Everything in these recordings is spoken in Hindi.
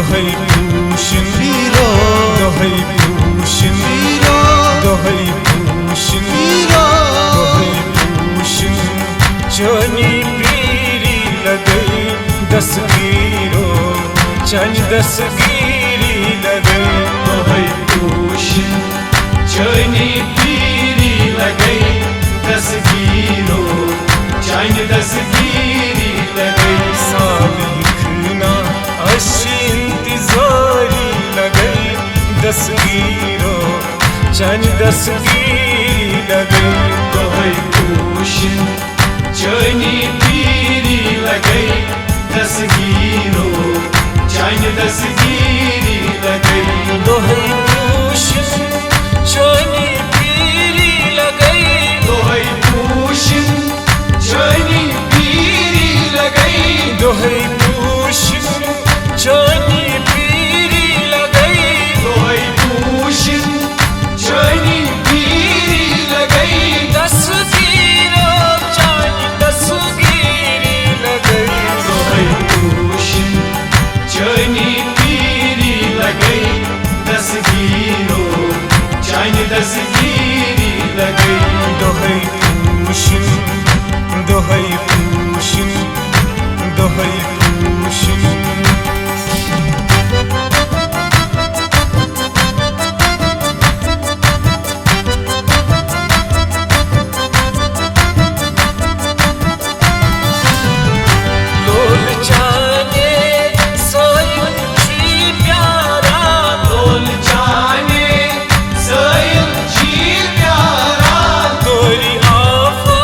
दोहै पूशिन पीरो दोहै पूशिन पीरो दोहै पूशिन पीरो दोहै पूशिन चनी पीरी लगई दसगीरो चन दसगीरी लगई दोहै पूशिन चनी पीरी लगई दसगीरो चन दसगीरी लगई सालिखना अशी इंतजारी लगई दसगीरो चन दसगीरी लगई दोहै पूशिन चनी पीरी लगई दसगीरो चन दसगीरी लगई दोहै पूशिन चनी पीरी लगई दोहै पूशिन चनी पीरी लगई दोहै पूशिन चनी पीरी लगई दोहै पूशिन चनी पीरी लगई दसगीरो चन दसगीरी लगई दोहै पूशिन चनी पीरी लगई दसगीरो चन दसगीरी लगई दोहै पूशिन दोहै पूशिन दोहै पूशिन लोल जाने सोयल जी प्यारा लोल जाने सयल जी प्यारा तोरी आफा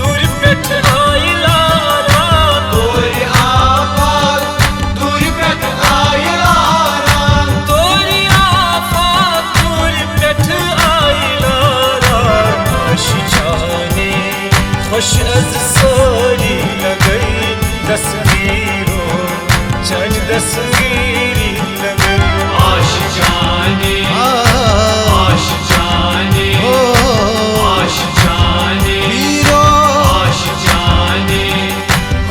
दूर पेठ आइलारा तोरे आपात दूर पेट आयलारा तोरी आफा दूर पेठ आइलारा आश जाने खुश अज सारी लगई दसगीरो चन दसगीरी लगई आश जाने आश जाने आश जाने पीरो आश जाने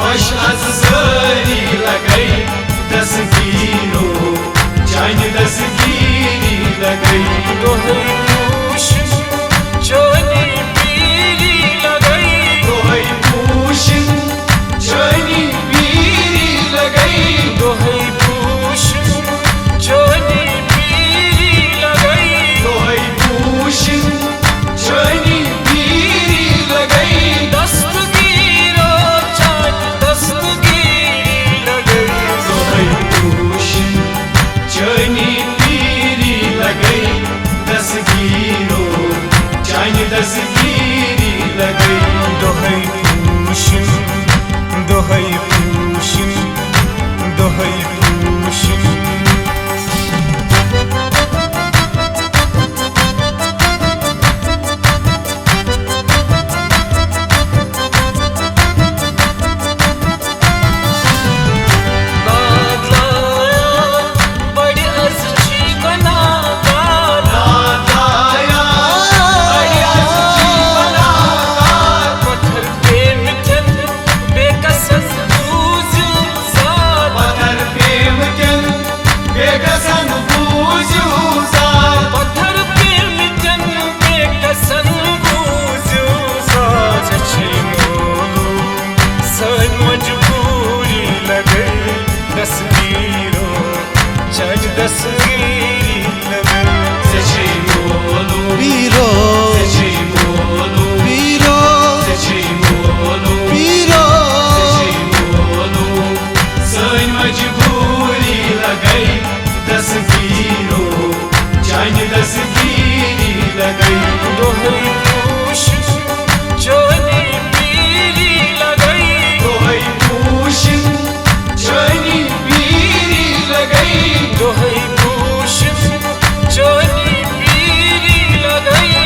खुश असरी लगई दसगीरो चन दसगीरी लगई दोहै पूशिन चनी पीरी लगई दोहै पूशिन चनी पीरी लगई दोहै पूशिन चनी पीरी लगई दोहै पूशिन चनी पीरी लगई दस्तगीरो चन दस्तगीरी लगई दोहै पूशिन चनी पीरी लगई दसगीरो चन दसगीरी लगई दोहै पूशिन दोहै पूशिन दोहै पूशिन बड़ी अच्छी बनाकार दाया बड़ी अच्छी बनाकार पत्थर पे मिठन बेकसन बूझू सार पत्थर पे मिटन बेकसन बूझू सार पत्थर पे मिठन बेकसन बूझू सार छे मोलू सन मजबूरी लगई दसगीरो चन दसगीरी लगई सचे मोलू पीरो सचे मोलू पीरो सचे मोलू पीरो सचे मोलू सन मजबूरी लगई दसगीरो चन दसगीरी लगई दोहै पूशिन चनी पीरी लगई दोहै पूशिन चनी पीरी लगई दोहै पूशिन चनी पीरी लगई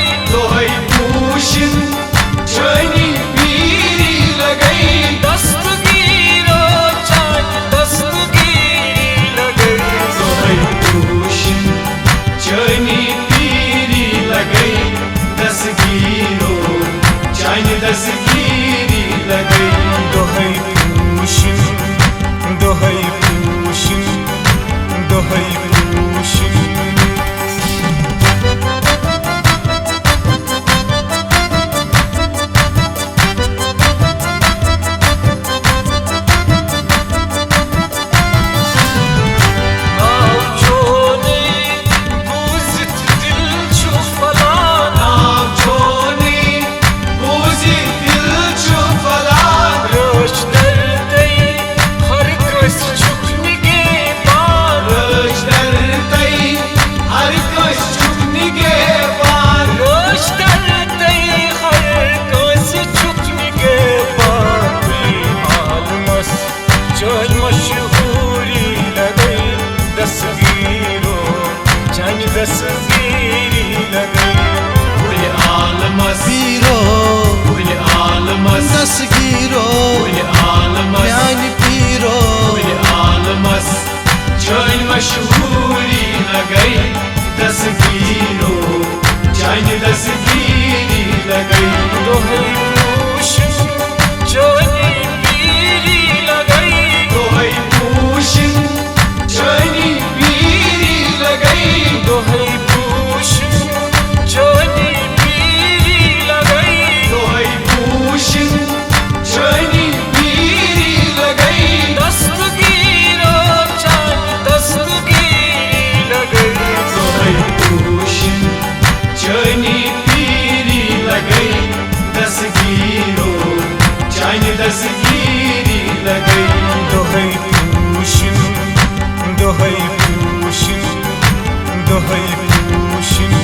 दस्तगीरी लगई कुल आलमस पीरो कुल आलमस दसगीरो कुल आलमस म्यान पीरो कुल आलमस जान मशहूरी लगई दस्तगीरो जान दस्तगीरी लगई दोहई पूश जानी पीरी लगई दोहई पूशन जानी पीरी लगई दोहई पूश जानी पीरी लगई दोहई पूशन जानी पीरी लगई दस्तगीरो चान दस्तगीरी लगई दोहई पूशन जानी पीरी लगई दस्तगीरो जान दस्तगीरी लगई दोहई पूशन दोहई पूशन दोहई पूशन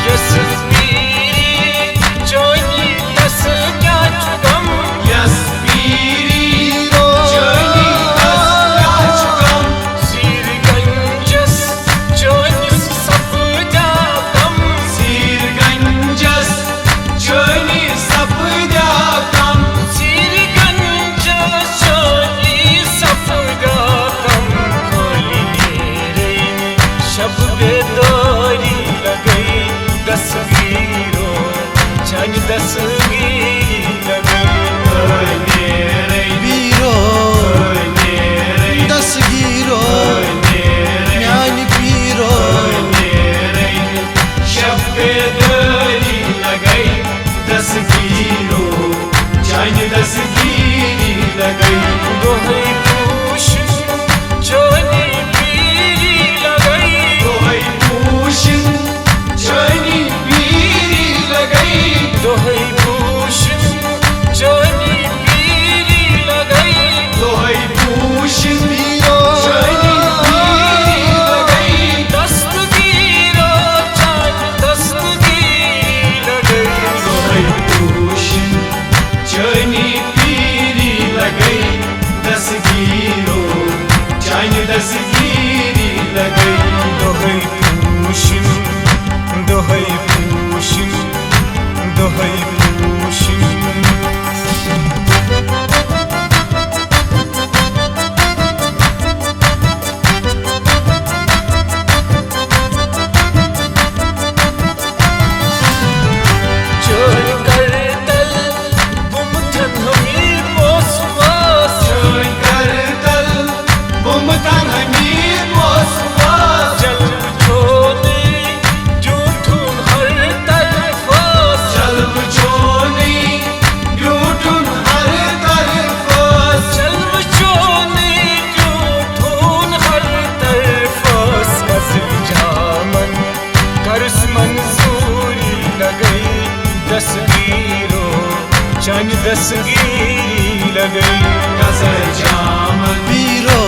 यस पीरी जानी दस काच सीर गंजस जानी सपदा कम शब बेदारी लगई दस्तगीरो चन दस्तगीरी लगई पीरो दसगीरो म्यान पीरो शब्बेदारी लगई दस्तगीरो जान दस्तगीरी लगई दोहई पूश जानी पीरी लगई दोहई पूशन जानी पीरी लगई दोहई पूश जानी पीरी लगई दोहई पूशन पीरो जानी पीरी लगई दस्तगीरो चान दस्तगीरी लगई दोहई पूशन जानी पीरी लगई दस्तगीरो जान दस्तगीरी लगई दोहई पूशन दोहई पूशन दोहई पूशन चोर कर दल गुमथन हमीर मोसवास चोर कर दल बुमतन हमीर मोसवास जल्ब छोने जूठून हर तरफास चलब छोनी ड्यूटुन हर तरफास जल्ब छोने जूठून हर तरफास कसिल जामन करस मंसूरी लगई दस्तगीरो चन दस्तगीरी लगई गजल जामन पीरो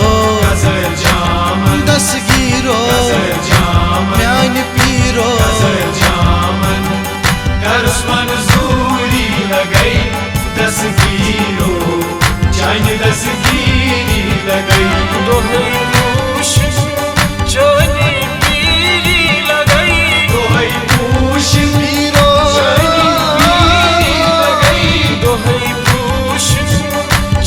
गजल जामन दसगीरो गजल जामन म्यान पीरो गजल जामन करस मंसूरी लगई दस्तगीरो जान दस्तगीरी लगई दोहई पूश जानी पीरी लगई दोहई पूशन पीरो जानी पीरी लगई दोहई पूश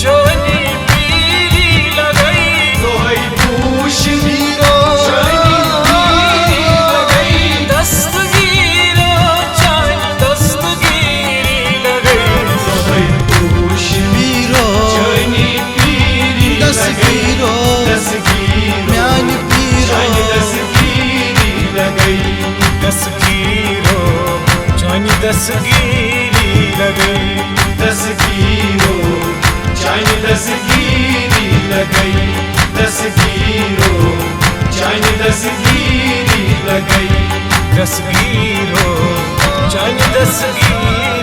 जानी पीरी लगई दोहई पूशन पीरो जानी पीरी लगई दस्तगीरो चान दस्तगीरी लगई दोहई पूशन पीरो जानी पीरी दसगीरो दस्तगीरो म्यान पीरो जान दस्तगीरी लगई दस्तगीरो चान दस्तगीरी लगई दस्तगीरो जान दस्तगीरी लगई दस्तगीरो जान दस्तगीरी लगई दस्तगीरो चान दस्तगीरी